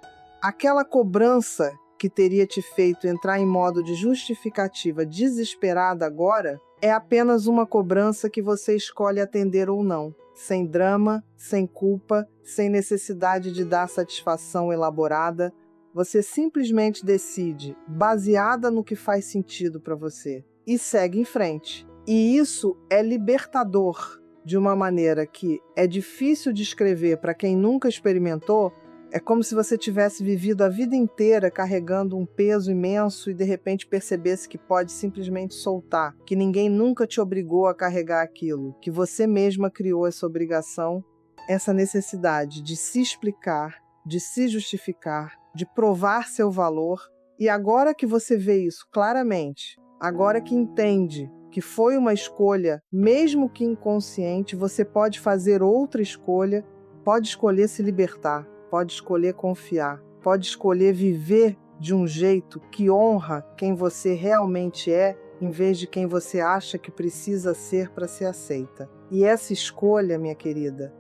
Aquela cobrança que teria te feito entrar em modo de justificativa desesperada agora, é apenas uma cobrança que você escolhe atender ou não, sem drama, sem culpa, sem necessidade de dar satisfação elaborada. Você simplesmente decide, baseada no que faz sentido para você, e segue em frente. E isso é libertador, de uma maneira que é difícil de escrever para quem nunca experimentou. É como se você tivesse vivido a vida inteira carregando um peso imenso e de repente percebesse que pode simplesmente soltar, que ninguém nunca te obrigou a carregar aquilo, que você mesma criou essa obrigação, essa necessidade de se explicar, de se justificar, de provar seu valor. E agora que você vê isso claramente, agora que entende que foi uma escolha, mesmo que inconsciente, você pode fazer outra escolha, pode escolher se libertar, pode escolher confiar, pode escolher viver de um jeito que honra quem você realmente é, em vez de quem você acha que precisa ser para ser aceita. E essa escolha, minha querida,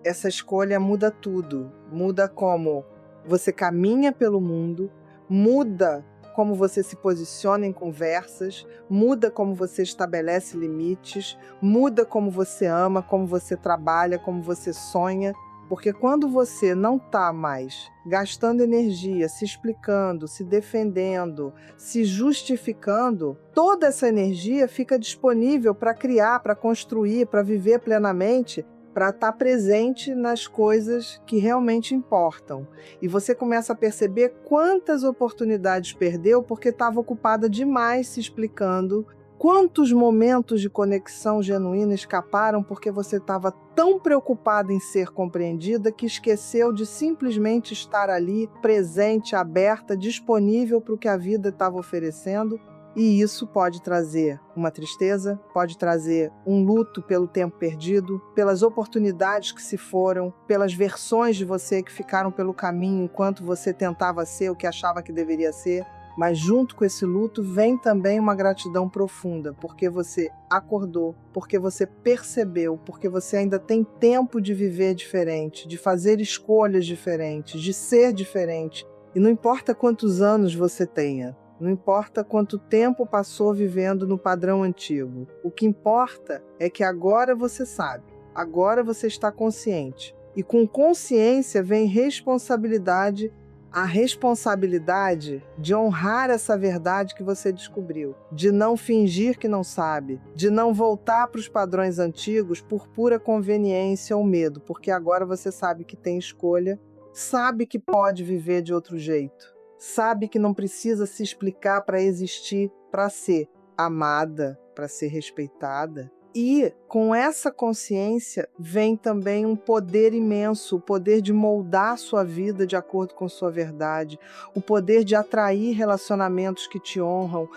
essa escolha muda tudo. Muda como você caminha pelo mundo, muda como você se posiciona em conversas, muda como você estabelece limites, muda como você ama, como você trabalha, como você sonha. Porque quando você não está mais gastando energia, se explicando, se defendendo, se justificando, toda essa energia fica disponível para criar, para construir, para viver plenamente, para estar presente nas coisas que realmente importam. E você começa a perceber quantas oportunidades perdeu porque estava ocupada demais se explicando. Quantos momentos de conexão genuína escaparam porque você estava tão preocupada em ser compreendida que esqueceu de simplesmente estar ali, presente, aberta, disponível para o que a vida estava oferecendo. E isso pode trazer uma tristeza, pode trazer um luto pelo tempo perdido, pelas oportunidades que se foram, pelas versões de você que ficaram pelo caminho enquanto você tentava ser o que achava que deveria ser. Mas junto com esse luto vem também uma gratidão profunda, porque você acordou, porque você percebeu, porque você ainda tem tempo de viver diferente, de fazer escolhas diferentes, de ser diferente. E não importa quantos anos você tenha, não importa quanto tempo passou vivendo no padrão antigo. O que importa é que agora você sabe, agora você está consciente. E com consciência vem responsabilidade a responsabilidade de honrar essa verdade que você descobriu, de não fingir que não sabe, de não voltar para os padrões antigos por pura conveniência ou medo, porque agora você sabe que tem escolha, sabe que pode viver de outro jeito, sabe que não precisa se explicar para existir, para ser amada, para ser respeitada. E com essa consciência vem também um poder imenso, o poder de moldar sua vida de acordo com sua verdade, o poder de atrair relacionamentos que te honram,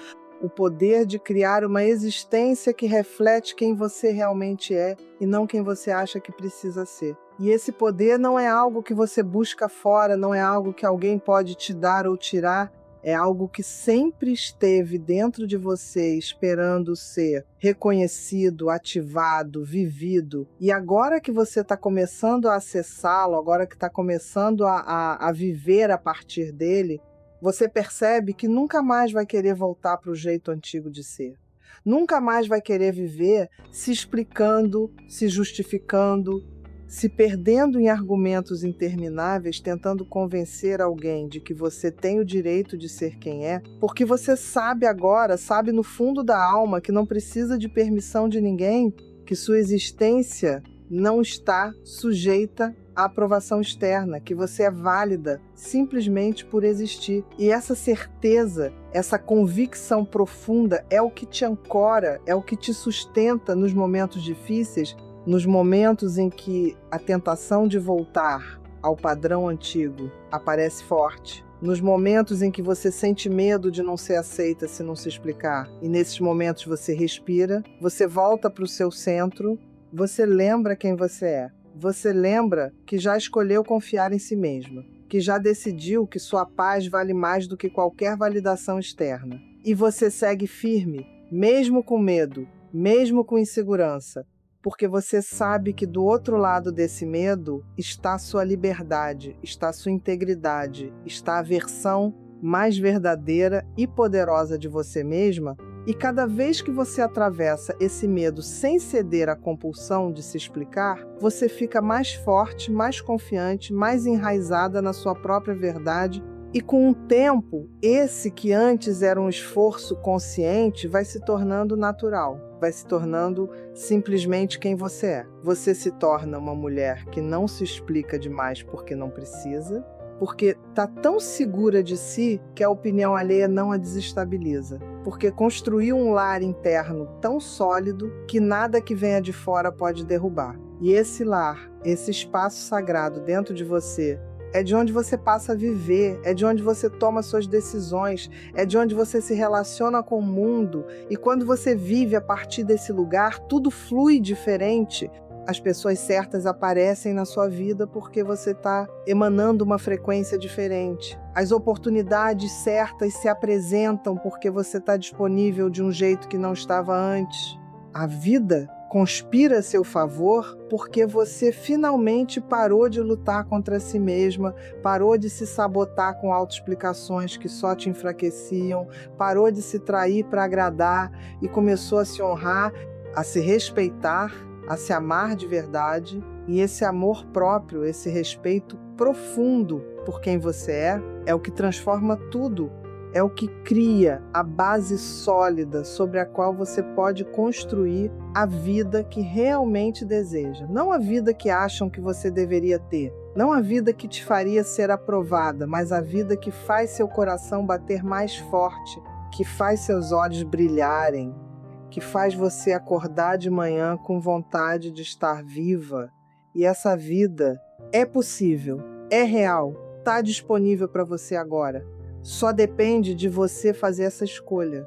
o poder de criar uma existência que reflete quem você realmente é e não quem você acha que precisa ser. E esse poder não é algo que você busca fora, não é algo que alguém pode te dar ou tirar, é algo que sempre esteve dentro de você, esperando ser reconhecido, ativado, vivido. E agora que você está começando a acessá-lo, agora que está começando a viver a partir dele, você percebe que nunca mais vai querer voltar para o jeito antigo de ser. Nunca mais vai querer viver se explicando, se justificando, se perdendo em argumentos intermináveis, tentando convencer alguém de que você tem o direito de ser quem é, porque você sabe agora, sabe no fundo da alma que não precisa de permissão de ninguém, que sua existência não está sujeita à aprovação externa, que você é válida simplesmente por existir. E essa certeza, essa convicção profunda é o que te ancora, é o que te sustenta nos momentos difíceis, nos momentos em que a tentação de voltar ao padrão antigo aparece forte, nos momentos em que você sente medo de não ser aceita se não se explicar, e nesses momentos você respira, você volta para o seu centro, você lembra quem você é, você lembra que já escolheu confiar em si mesma, que já decidiu que sua paz vale mais do que qualquer validação externa, e você segue firme, mesmo com medo, mesmo com insegurança, porque você sabe que do outro lado desse medo está a sua liberdade, está a sua integridade, está a versão mais verdadeira e poderosa de você mesma, e cada vez que você atravessa esse medo sem ceder à compulsão de se explicar, você fica mais forte, mais confiante, mais enraizada na sua própria verdade. E com o tempo, esse que antes era um esforço consciente vai se tornando natural, vai se tornando simplesmente quem você é. Você se torna uma mulher que não se explica demais porque não precisa, porque está tão segura de si que a opinião alheia não a desestabiliza, porque construiu um lar interno tão sólido que nada que venha de fora pode derrubar. E esse lar, esse espaço sagrado dentro de você, é de onde você passa a viver, é de onde você toma suas decisões, é de onde você se relaciona com o mundo. E quando você vive a partir desse lugar, tudo flui diferente. As pessoas certas aparecem na sua vida porque você está emanando uma frequência diferente. As oportunidades certas se apresentam porque você está disponível de um jeito que não estava antes. A vida conspira a seu favor porque você finalmente parou de lutar contra si mesma, parou de se sabotar com autoexplicações que só te enfraqueciam, parou de se trair para agradar e começou a se honrar, a se respeitar, a se amar de verdade. E esse amor próprio, esse respeito profundo por quem você é o que transforma tudo. É o que cria a base sólida sobre a qual você pode construir a vida que realmente deseja. Não a vida que acham que você deveria ter. Não a vida que te faria ser aprovada, mas a vida que faz seu coração bater mais forte, que faz seus olhos brilharem, que faz você acordar de manhã com vontade de estar viva. E essa vida é possível, é real, está disponível para você agora. Só depende de você fazer essa escolha.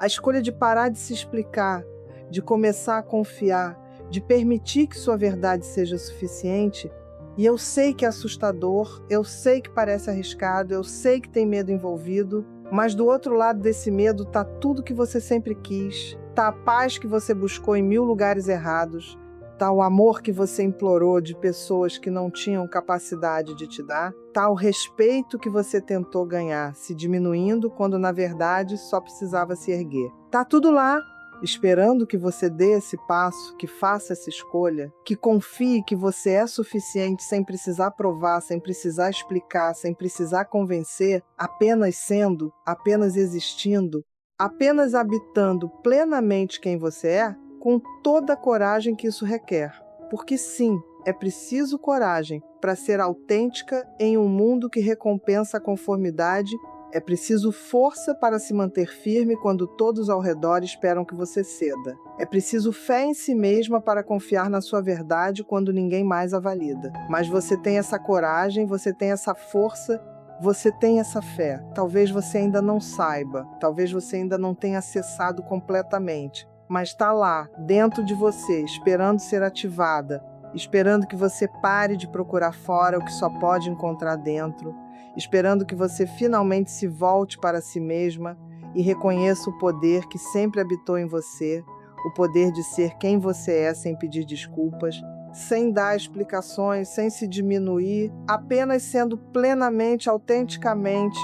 A escolha de parar de se explicar, de começar a confiar, de permitir que sua verdade seja suficiente. E eu sei que é assustador, eu sei que parece arriscado, eu sei que tem medo envolvido, mas do outro lado desse medo está tudo que você sempre quis, está a paz que você buscou em 1000 lugares errados, está o amor que você implorou de pessoas que não tinham capacidade de te dar, está o respeito que você tentou ganhar, se diminuindo quando na verdade só precisava se erguer. Está tudo lá, esperando que você dê esse passo, que faça essa escolha, que confie que você é suficiente sem precisar provar, sem precisar explicar, sem precisar convencer, apenas sendo, apenas existindo, apenas habitando plenamente quem você é, com toda a coragem que isso requer. Porque sim, é preciso coragem para ser autêntica em um mundo que recompensa a conformidade. É preciso força para se manter firme quando todos ao redor esperam que você ceda. É preciso fé em si mesma para confiar na sua verdade quando ninguém mais a valida. Mas você tem essa coragem, você tem essa força, você tem essa fé. Talvez você ainda não saiba, talvez você ainda não tenha acessado completamente, mas está lá, dentro de você, esperando ser ativada, esperando que você pare de procurar fora o que só pode encontrar dentro, esperando que você finalmente se volte para si mesma e reconheça o poder que sempre habitou em você, o poder de ser quem você é sem pedir desculpas, sem dar explicações, sem se diminuir, apenas sendo plenamente, autenticamente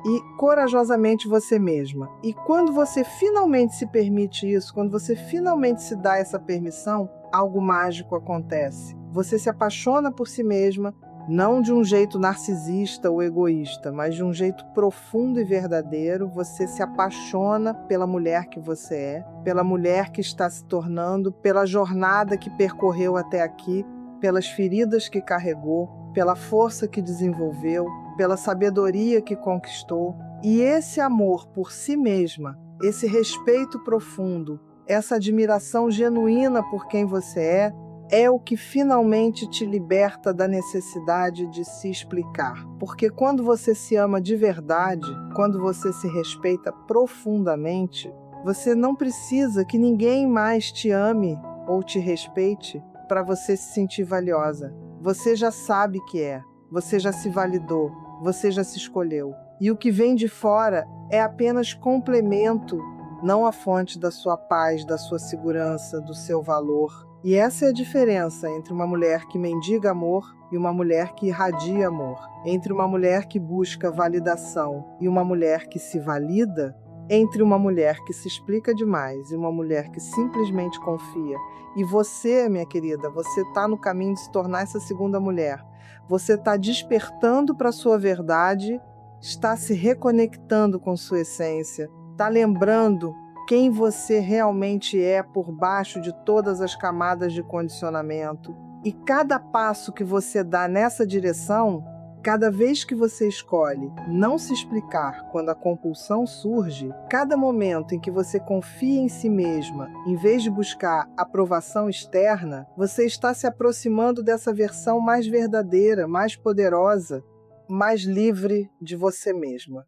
e corajosamente você mesma. E quando você finalmente se permite isso, quando você finalmente se dá essa permissão, algo mágico acontece. Você se apaixona por si mesma, não de um jeito narcisista ou egoísta, mas de um jeito profundo e verdadeiro. Você se apaixona pela mulher que você é, pela mulher que está se tornando, pela jornada que percorreu até aqui, pelas feridas que carregou, pela força que desenvolveu, pela sabedoria que conquistou. E esse amor por si mesma, esse respeito profundo, essa admiração genuína por quem você é o que finalmente te liberta da necessidade de se explicar. Porque quando você se ama de verdade, quando você se respeita profundamente, você não precisa que ninguém mais te ame ou te respeite para você se sentir valiosa. Você já sabe que é, você já se validou, você já se escolheu. E o que vem de fora é apenas complemento, não a fonte da sua paz, da sua segurança, do seu valor. E essa é a diferença entre uma mulher que mendiga amor e uma mulher que irradia amor. Entre uma mulher que busca validação e uma mulher que se valida. Entre uma mulher que se explica demais e uma mulher que simplesmente confia. E você, minha querida, você está no caminho de se tornar essa segunda mulher. Você está despertando para a sua verdade, está se reconectando com sua essência, está lembrando quem você realmente é por baixo de todas as camadas de condicionamento. E cada passo que você dá nessa direção, cada vez que você escolhe não se explicar quando a compulsão surge, cada momento em que você confia em si mesma, em vez de buscar aprovação externa, você está se aproximando dessa versão mais verdadeira, mais poderosa, mais livre de você mesma.